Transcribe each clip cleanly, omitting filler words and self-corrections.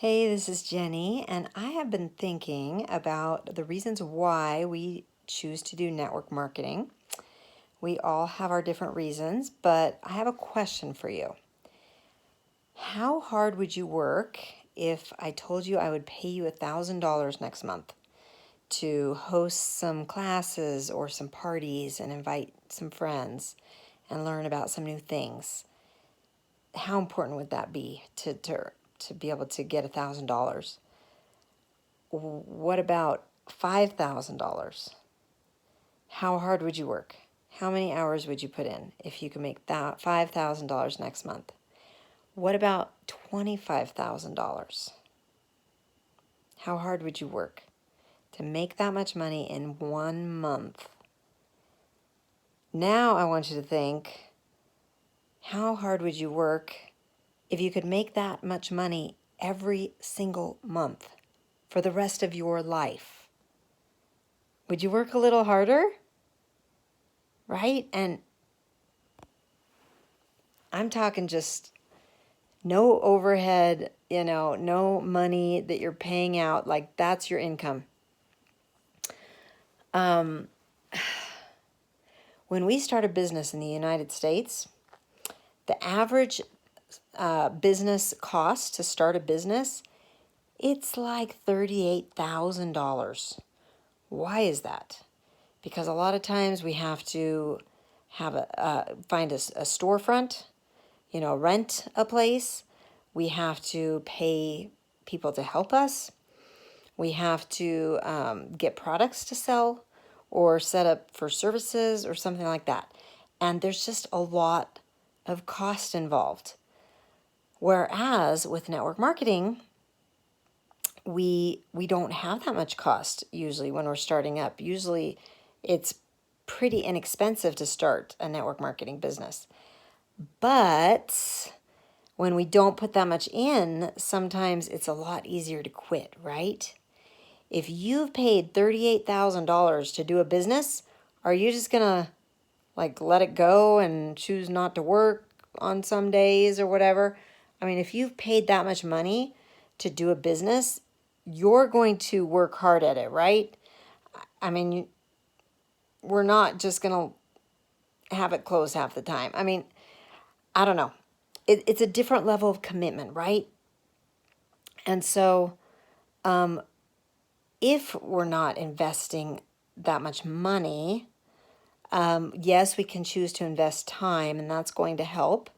Hey, this is Jenny, and I have been thinking about the reasons why we choose to do network marketing. We all have our different reasons, but I have a question for you. How hard would you work if I told you I would pay you $1,000 next month to host some classes or some parties and invite some friends and learn about some new things? How important would that be to be able to get $1,000? What about $5,000? How hard would you work? How many hours would you put in if you could make that $5,000 next month? What about $25,000? How hard would you work to make that much money in 1 month? Now I want you to think, how hard would you work if you could make that much money every single month for the rest of your life? Would you work a little harder? Right? And I'm talking just no overhead, no money that you're paying out. Like that's your income. Um, when we start a business in the United States, the average business cost to start a business, it's like $38,000. Why is that? Because a lot of times we have to have find a storefront, rent a place. We have to pay people to help us. We have to get products to sell or set up for services or something like that. And there's just a lot of cost involved. Whereas with network marketing, we don't have that much cost usually when we're starting up. Usually it's pretty inexpensive to start a network marketing business. But when we don't put that much in, sometimes it's a lot easier to quit, right? If you've paid $38,000 to do a business, are you just gonna let it go and choose not to work on some days or whatever? I mean, if you've paid that much money to do a business, you're going to work hard at it, right? I mean, we're not just gonna have it close half the time. I mean, I don't know. It's a different level of commitment, right? And so, if we're not investing that much money, yes, we can choose to invest time, and that's going to help.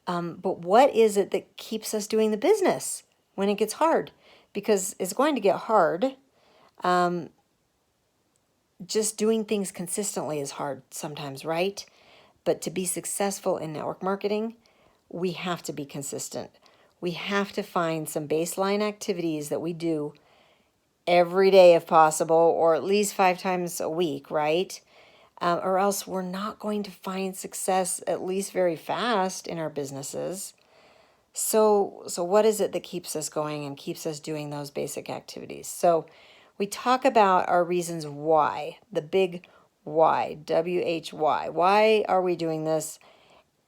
But what is it that keeps us doing the business when it gets hard? Because it's going to get hard. Just doing things consistently is hard sometimes, right? But to be successful in network marketing, we have to be consistent. We have to find some baseline activities that we do every day if possible, or at least 5 times a week, right? Or else we're not going to find success, at least very fast, in our businesses. So what is it that keeps us going and keeps us doing those basic activities? So we talk about our reasons why, the big why, WHY. Why are we doing this?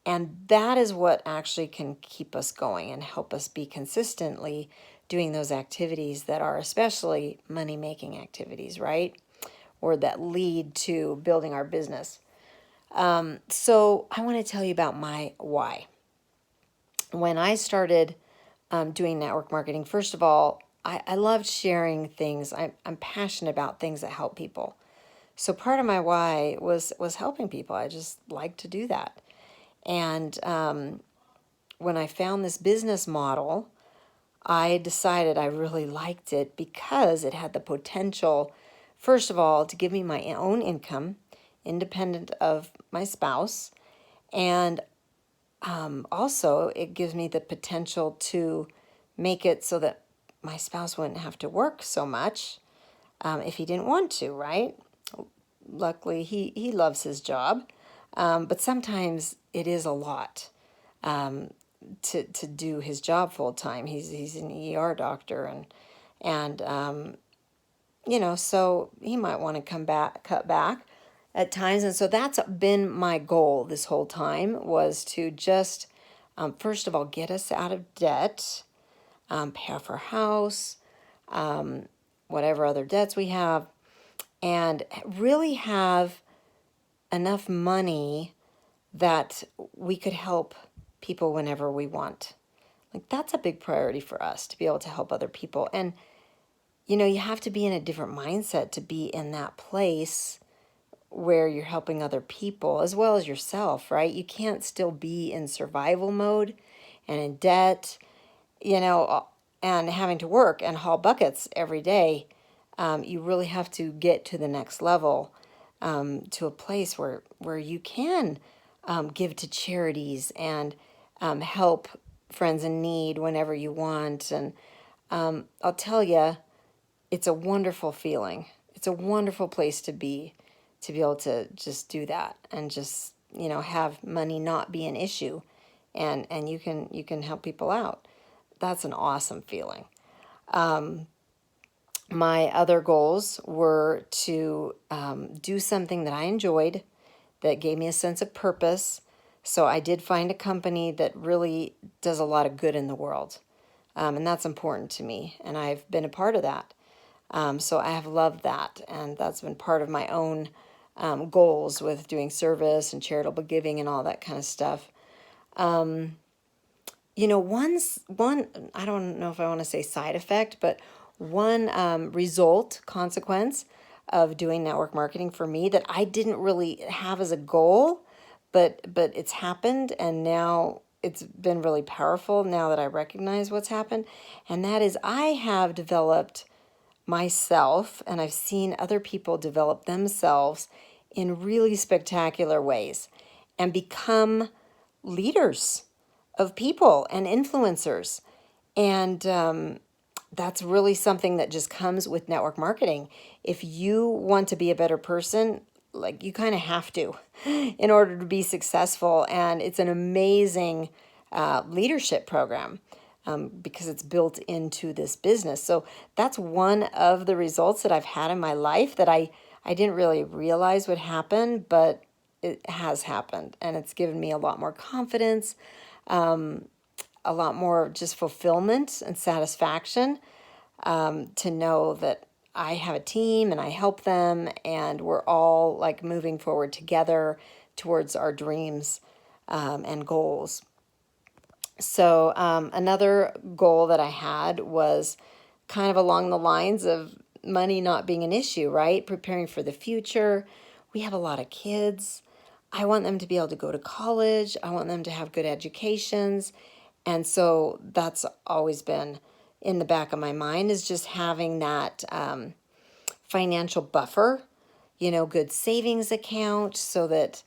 And that is what actually can keep us going and help us be consistently doing those activities that are especially money-making activities, right? Or that lead to building our business. So I want to tell you about my why. When I started doing network marketing, first of all, I loved sharing things. I'm passionate about things that help people. So part of my why was helping people. I just like to do that. And when I found this business model, I decided I really liked it because it had the potential, first of all, to give me my own income, independent of my spouse. And also, it gives me the potential to make it so that my spouse wouldn't have to work so much if he didn't want to, right? Luckily, he loves his job, but sometimes it is a lot to do his job full time. He's an ER doctor, and so he might want to cut back at times. And so that's been my goal this whole time, was to just first of all get us out of debt, pay off our house, whatever other debts we have, and really have enough money that we could help people whenever we want. Like, that's a big priority for us, to be able to help other people. And, you have to be in a different mindset to be in that place where you're helping other people as well as yourself, right? You can't still be in survival mode and in debt, and having to work and haul buckets every day. You really have to get to the next level, to a place where you can give to charities and help friends in need whenever you want. And I'll tell you, it's a wonderful feeling. It's a wonderful place to be able to just do that and just, have money not be an issue, and you can help people out. That's an awesome feeling. My other goals were to do something that I enjoyed, that gave me a sense of purpose. So I did find a company that really does a lot of good in the world. And that's important to me. And I've been a part of that. So I have loved that. And that's been part of my own goals with doing service and charitable giving and all that kind of stuff. One, I don't know if I want to say side effect, but one consequence of doing network marketing for me that I didn't really have as a goal, but it's happened, and now it's been really powerful now that I recognize what's happened. And that is, I have developed myself, and I've seen other people develop themselves in really spectacular ways and become leaders of people and influencers. And that's really something that just comes with network marketing. If you want to be a better person, like, you kind of have to in order to be successful. And it's an amazing leadership program, because it's built into this business. So that's one of the results that I've had in my life that I didn't really realize would happen, but it has happened. And it's given me a lot more confidence, a lot more just fulfillment and satisfaction, to know that I have a team and I help them, and we're all like moving forward together towards our dreams and goals. So another goal that I had was kind of along the lines of money not being an issue, right? Preparing for the future. We have a lot of kids. I want them to be able to go to college. I want them to have good educations. And so that's always been in the back of my mind, is just having that financial buffer, good savings account, so that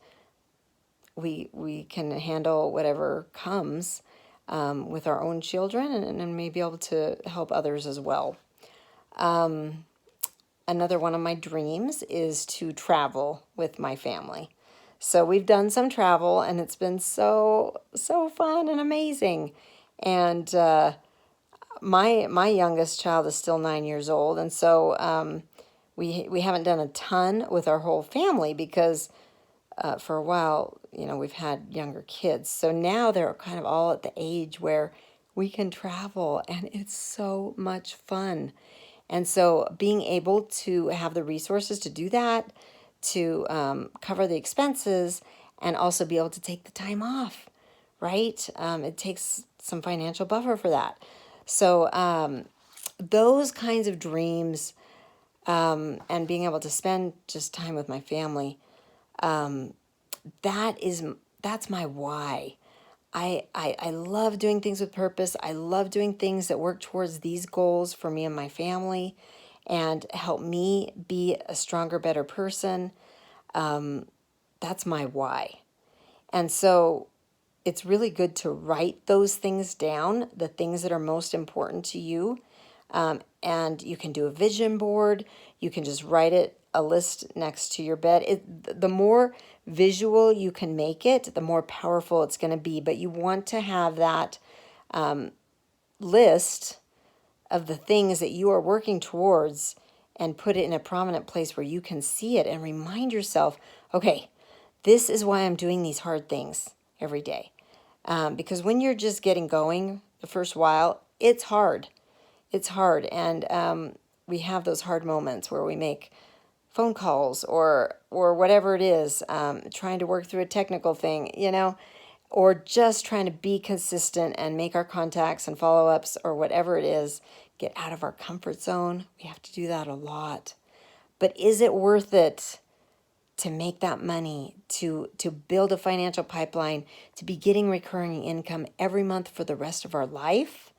we can handle whatever comes with our own children, and maybe able to help others as well. Another one of my dreams is to travel with my family. So we've done some travel, and it's been so fun and amazing. And my youngest child is still 9 years old, and so we haven't done a ton with our whole family because for a while, we've had younger kids. So now they're kind of all at the age where we can travel, and it's so much fun. And so being able to have the resources to do that, to cover the expenses, and also be able to take the time off, right? It takes some financial buffer for that. So those kinds of dreams, and being able to spend just time with my family, that's my why. I love doing things with purpose. I love doing things that work towards these goals for me and my family and help me be a stronger, better person. That's my why. And so it's really good to write those things down, the things that are most important to you. And you can do a vision board. You can just write it, a list next to your bed. The more visual you can make it, the more powerful it's going to be. But you want to have that list of the things that you are working towards and put it in a prominent place where you can see it and remind yourself, okay, this is why I'm doing these hard things every day. Because when you're just getting going the first while, it's hard. It's hard. And we have those hard moments where we make phone calls or whatever it is, trying to work through a technical thing, or just trying to be consistent and make our contacts and follow-ups or whatever it is, get out of our comfort zone. We have to do that a lot. But is it worth it to make that money, to build a financial pipeline, to be getting recurring income every month for the rest of our life?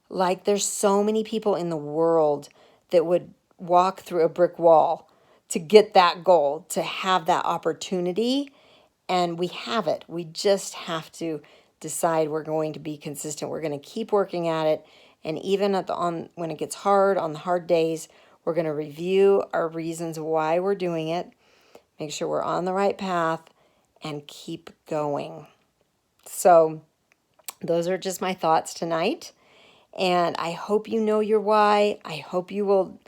Like, there's so many people in the world that would walk through a brick wall to get that goal, to have that opportunity. And we have it. We just have to decide we're going to be consistent. We're going to keep working at it. And even when it gets hard, on the hard days, we're going to review our reasons why we're doing it, make sure we're on the right path, and keep going. So those are just my thoughts tonight. And I hope you know your why. I hope you will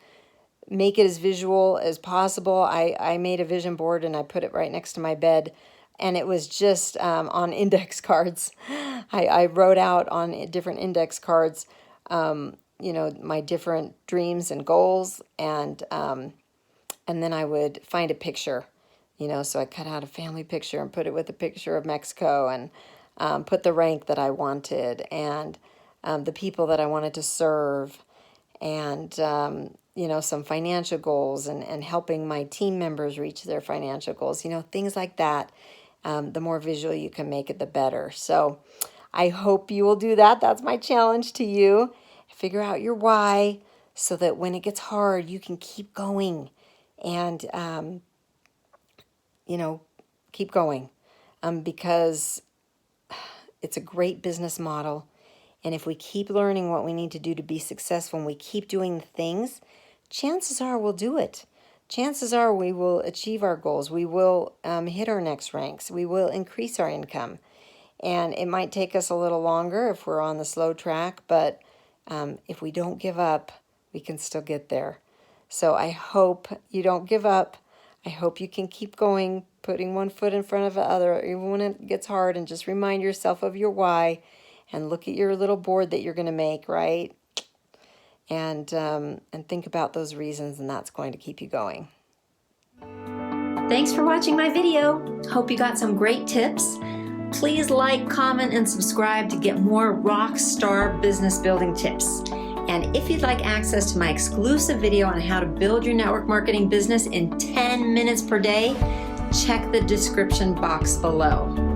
make it as visual as possible. I made a vision board and I put it right next to my bed. And it was just on index cards. I wrote out on different index cards, my different dreams and goals. And then I would find a picture, so I cut out a family picture and put it with a picture of Mexico and put the rank that I wanted and the people that I wanted to serve and, some financial goals and helping my team members reach their financial goals, things like that. The more visual you can make it, the better. So I hope you will do that. That's my challenge to you. Figure out your why so that when it gets hard, you can keep going and, keep going because it's a great business model. And if we keep learning what we need to do to be successful and we keep doing the things, chances are we'll do it. Chances are we will achieve our goals. We will hit our next ranks. We will increase our income. And it might take us a little longer if we're on the slow track, but if we don't give up, we can still get there. So I hope you don't give up. I hope you can keep going, putting one foot in front of the other, even when it gets hard, and just remind yourself of your why and look at your little board that you're going to make, right? And think about those reasons, and that's going to keep you going. Thanks for watching my video. Hope you got some great tips. Please like, comment, and subscribe to get more rock star business building tips. And if you'd like access to my exclusive video on how to build your network marketing business in 10 minutes per day, check the description box below.